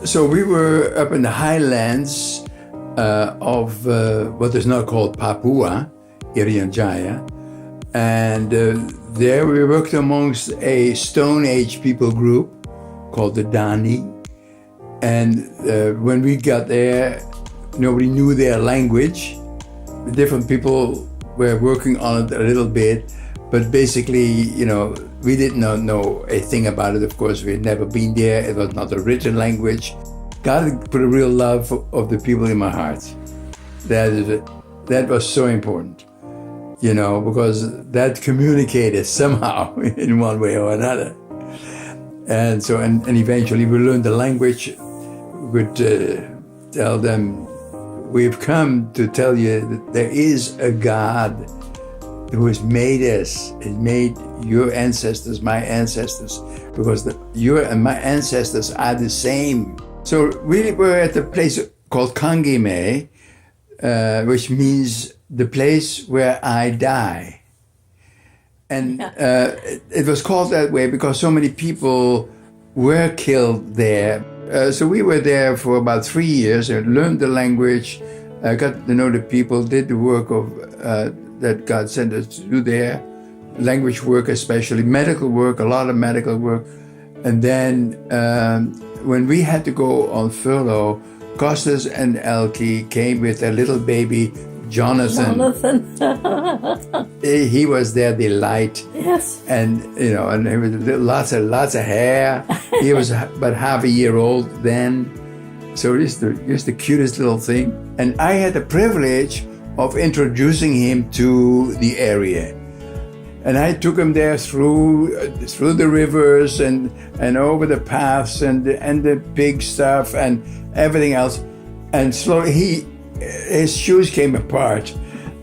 So we were up in the highlands of what is now called Papua, Irian Jaya. And there we worked amongst a Stone Age people group called the Dani. And when we got there, nobody knew their language. The different people were working on it a little bit, but basically, we did not know a thing about it. Of course, we had never been there. It was not a written language. God put a real love of the people in my heart. That was so important, because that communicated somehow in one way or another. And so, and eventually we learned the language. We could tell them, we've come to tell you that there is a God who has made us, has made your ancestors, my ancestors, because your and my ancestors are the same. So we were at a place called Kangime, which means the place where I die. And it was called that way because so many people were killed there. So we were there for about 3 years and learned the language, got to know the people, did the work of that God sent us to do there, language work especially, medical work, a lot of medical work. And then when we had to go on furlough, Costas and Elke came with their little baby, Jonathan. He was their delight. Yes. And, and he was lots of hair. He was about half a year old then. So just the cutest little thing. And I had the privilege of introducing him to the area. And I took him there through the rivers and over the paths and the big stuff and everything else. And slowly his shoes came apart.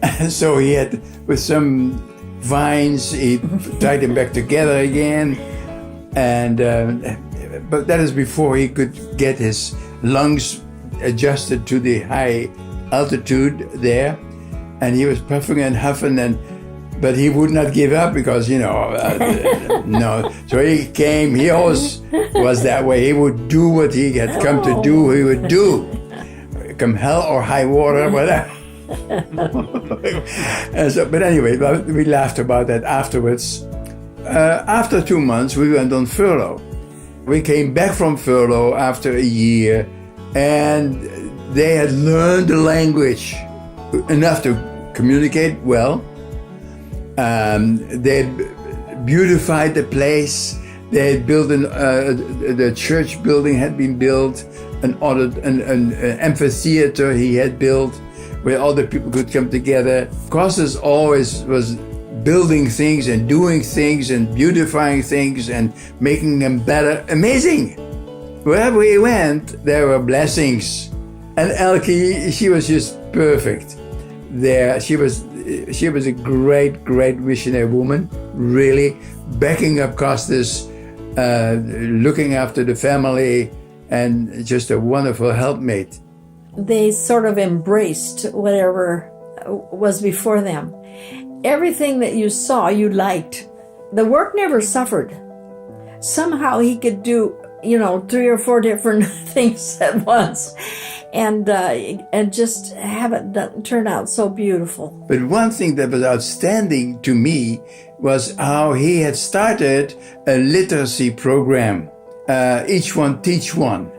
And so he had, with some vines, he tied them back together again. And but that is before he could get his lungs adjusted to the high altitude there. And he was puffing and huffing, but he would not give up because, no. So he came, he always was that way. He would do what he had come to do, he would do. Come hell or high water, whatever. But anyway, we laughed about that afterwards. After 2 months, we went on furlough. We came back from furlough after a year, and they had learned the language enough to communicate well. They had beautified the place. They had built the church building had been built, an amphitheater he had built where all the people could come together. Costas always was building things and doing things and beautifying things and making them better. Amazing! Wherever he went, there were blessings. And Elke, she was just perfect there. She was a great, great missionary woman, really, backing up Costas, looking after the family, and just a wonderful helpmate. They sort of embraced whatever was before them. Everything that you saw, you liked. The work never suffered. Somehow he could do, 3 or 4 different things at once, and just have it turn out so beautiful. But one thing that was outstanding to me was how he had started a literacy program. Each one teach one.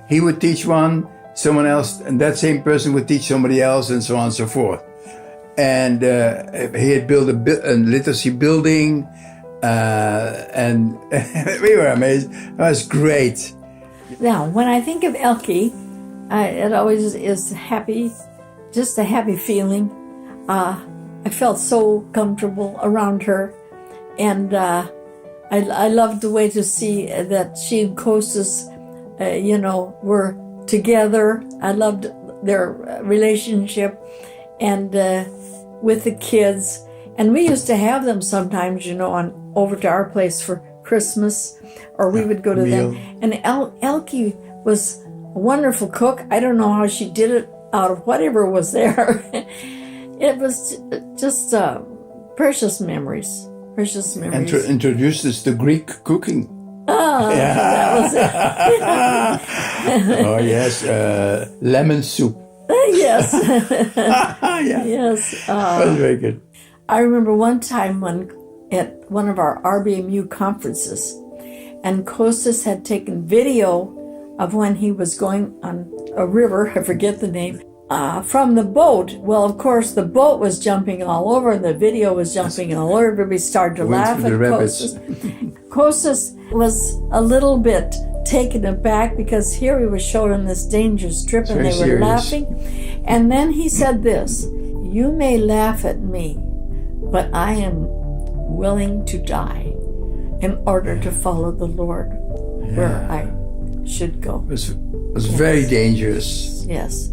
He would teach one, someone else, and that same person would teach somebody else, and so on and so forth. And he had built a literacy building, and we were amazed. It was great. Now, when I think of Elke, it always is happy, just a happy feeling. I felt so comfortable around her, and I loved the way to see that she and Costas, were together. I loved their relationship, and with the kids. And we used to have them sometimes, over to our place for Christmas, or we would go to them. And Elke was a wonderful cook. I don't know how she did it out of whatever was there. It was just precious memories. Introduced us to Greek cooking. Oh, yeah. That was it. Oh, yes. Lemon soup. Yes. Yeah. Yes. That was very good. I remember one time at one of our RBMU conferences, and Costas had taken video of when he was going on a river, I forget the name, from the boat. Well, of course, the boat was jumping all over, and the video was jumping all over. Everybody started to laugh at Costas. Costas was a little bit taken aback because here he was showing this dangerous trip, and they were laughing. And then he said this, "You may laugh at me, but I am willing to die in order to follow the Lord where I should go." It was very dangerous. Yes.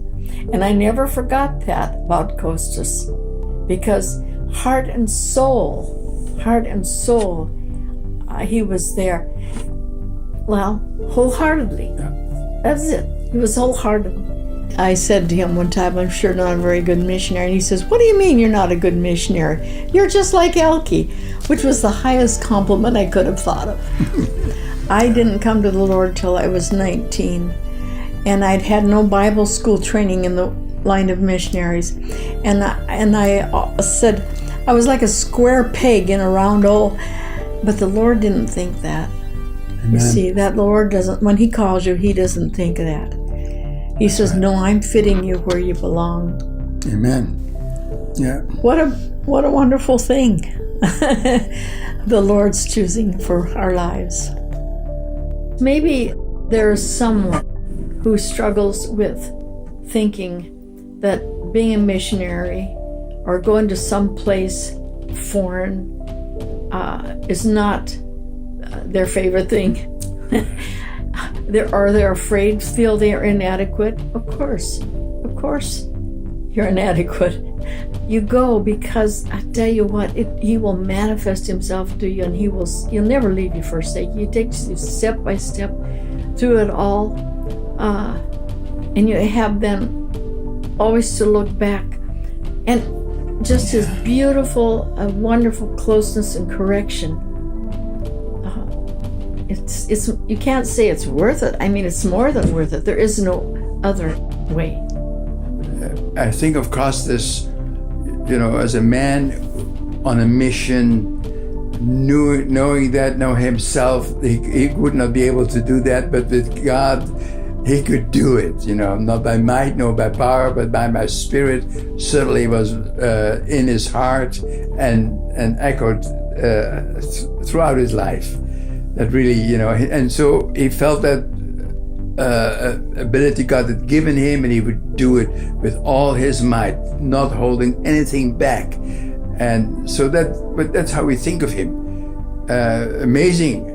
And I never forgot that about Costas, because heart and soul, he was there. Well, wholeheartedly. Yeah. That's it. He was wholehearted. I said to him one time, "I'm sure not a very good missionary." And he says, "What do you mean you're not a good missionary? You're just like Elke," which was the highest compliment I could have thought of. I didn't come to the Lord till I was 19, and I'd had no Bible school training in the line of missionaries. And I said, I was like a square peg in a round hole, but the Lord didn't think that. Amen. You see, that Lord doesn't, when He calls you, He doesn't think of that. He says, "No, I'm fitting you where you belong." Amen. Yeah. What a wonderful thing the Lord's choosing for our lives. Maybe there's someone who struggles with thinking that being a missionary or going to some place foreign is not their favorite thing. They're afraid, feel they're inadequate. Of course, you're inadequate. You go because I tell you what, He will manifest Himself to you, and He'll never leave you, forsake you. He takes you step by step through it all, and you have then always to look back, and just His beautiful, wonderful closeness and correction. It's you can't say it's worth it. I mean, it's more than worth it. There is no other way. I think of Costas, as a man on a mission, knowing that himself, he would not be able to do that, but with God, he could do it. Not by might, nor by power, but by my Spirit. Certainly was in his heart and echoed throughout his life. That really, and so he felt that ability God had given him, and he would do it with all his might, not holding anything back. And so that's how we think of him. Amazing.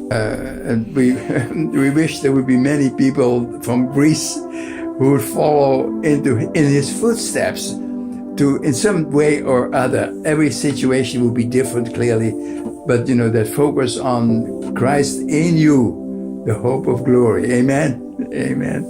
And we wish there would be many people from Greece who would follow in his footsteps to, in some way or other. Every situation will be different, clearly, but that focus on Christ in you, the hope of glory. Amen. Amen.